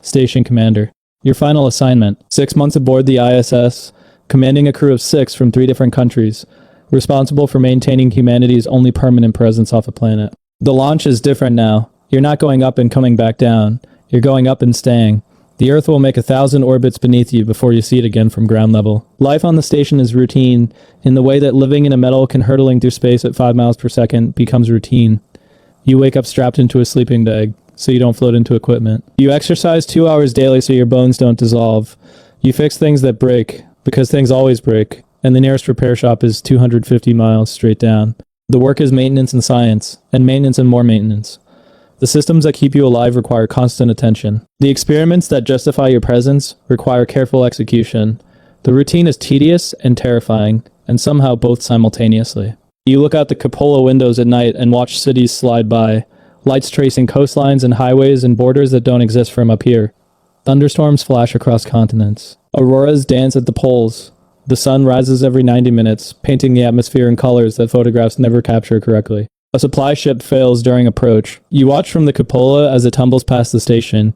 Station Commander. Your final assignment: 6 months aboard the ISS, commanding a crew of 6 from 3 different countries, responsible for maintaining humanity's only permanent presence off the planet. The launch is different now. You're not going up and coming back down. You're going up and staying. The Earth will make 1,000 orbits beneath you before you see it again from ground level. Life on the station is routine, in the way that living in a metal can hurtling through space at 5 miles per second becomes routine. You wake up strapped into a sleeping bag, so you don't float into equipment. You exercise 2 hours daily so your bones don't dissolve. You fix things that break, because things always break, and the nearest repair shop is 250 miles straight down. The work is maintenance and science, and maintenance and more maintenance. The systems that keep you alive require constant attention. The experiments that justify your presence require careful execution. The routine is tedious and terrifying, and somehow both simultaneously. You look out the cupola windows at night and watch cities slide by, lights tracing coastlines and highways and borders that don't exist from up here. Thunderstorms flash across continents. Auroras dance at the poles. The sun rises every 90 minutes, painting the atmosphere in colors that photographs never capture correctly. A supply ship fails during approach. You watch from the cupola as it tumbles past the station,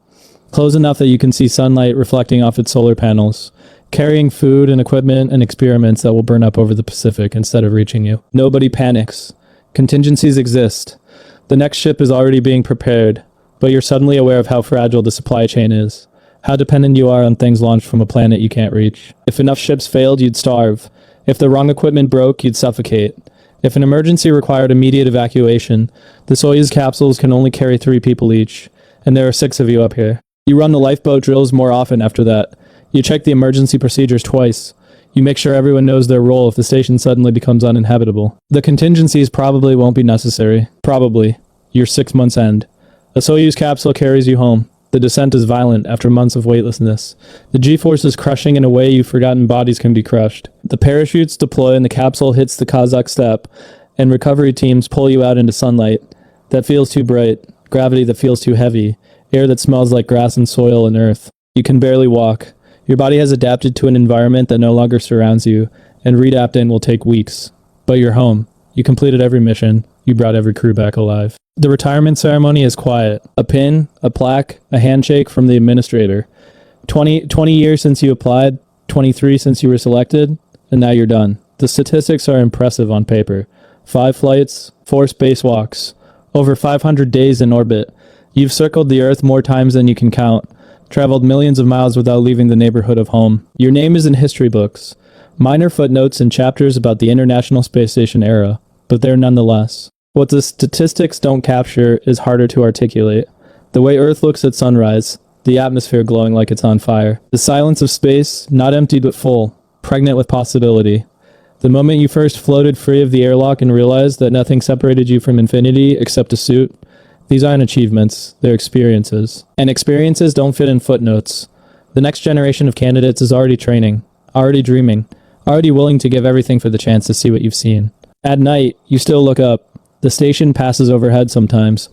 close enough that you can see sunlight reflecting off its solar panels, carrying food and equipment and experiments that will burn up over the Pacific instead of reaching you. Nobody panics. Contingencies exist. The next ship is already being prepared, but you're suddenly aware of how fragile the supply chain is, how dependent you are on things launched from a planet you can't reach. If enough ships failed, you'd starve. If the wrong equipment broke, you'd suffocate. If an emergency required immediate evacuation, the Soyuz capsules can only carry 3 people each, and there are 6 of you up here. You run the lifeboat drills more often after that. You check the emergency procedures twice. You make sure everyone knows their role if the station suddenly becomes uninhabitable. The contingencies probably won't be necessary. Probably. Your 6 months end. A Soyuz capsule carries you home. The descent is violent after months of weightlessness. The G-force is crushing in a way you've forgotten bodies can be crushed. The parachutes deploy and the capsule hits the Kazakh steppe, and recovery teams pull you out into sunlight that feels too bright, gravity that feels too heavy, air that smells like grass and soil and earth. You can barely walk. Your body has adapted to an environment that no longer surrounds you, and readapting will take weeks. But you're home. You completed every mission. You brought every crew back alive. The retirement ceremony is quiet. A pin, a plaque, a handshake from the administrator. 20 years since you applied, 23 since you were selected, and now you're done. The statistics are impressive on paper. 5 flights, 4 spacewalks, over 500 days in orbit. You've circled the Earth more times than you can count, traveled millions of miles without leaving the neighborhood of home. Your name is in history books. Minor footnotes and chapters about the International Space Station era, but they're nonetheless. What the statistics don't capture is harder to articulate. The way Earth looks at sunrise, the atmosphere glowing like it's on fire. The silence of space, not empty but full, pregnant with possibility. The moment you first floated free of the airlock and realized that nothing separated you from infinity except a suit. These aren't achievements, they're experiences. And experiences don't fit in footnotes. The next generation of candidates is already training, already dreaming, already willing to give everything for the chance to see what you've seen. At night, you still look up. The station passes overhead sometimes,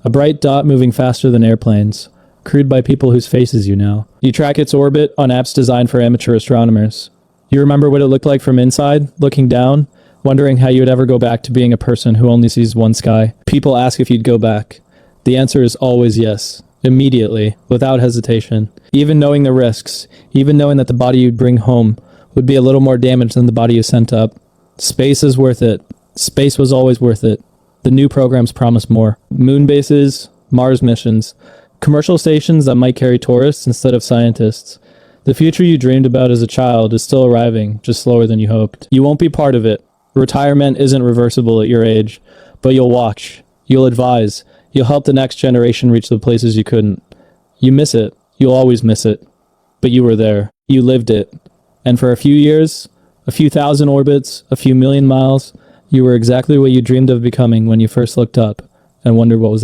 a bright dot moving faster than airplanes, crewed by people whose faces you know. You track its orbit on apps designed for amateur astronomers. You remember what it looked like from inside, looking down, wondering how you would ever go back to being a person who only sees one sky. People ask if you'd go back. The answer is always yes, immediately, without hesitation. Even knowing the risks, even knowing that the body you'd bring home would be a little more damaged than the body you sent up. Space is worth it. Space was always worth it. The new programs promise more. Moon bases, Mars missions, commercial stations that might carry tourists instead of scientists. The future you dreamed about as a child is still arriving, just slower than you hoped. You won't be part of it. Retirement isn't reversible at your age, but you'll watch. You'll advise. You'll help the next generation reach the places you couldn't. You miss it. You'll always miss it. But you were there. You lived it. And for a few years, a few thousand orbits, a few million miles, you were exactly what you dreamed of becoming when you first looked up and wondered what was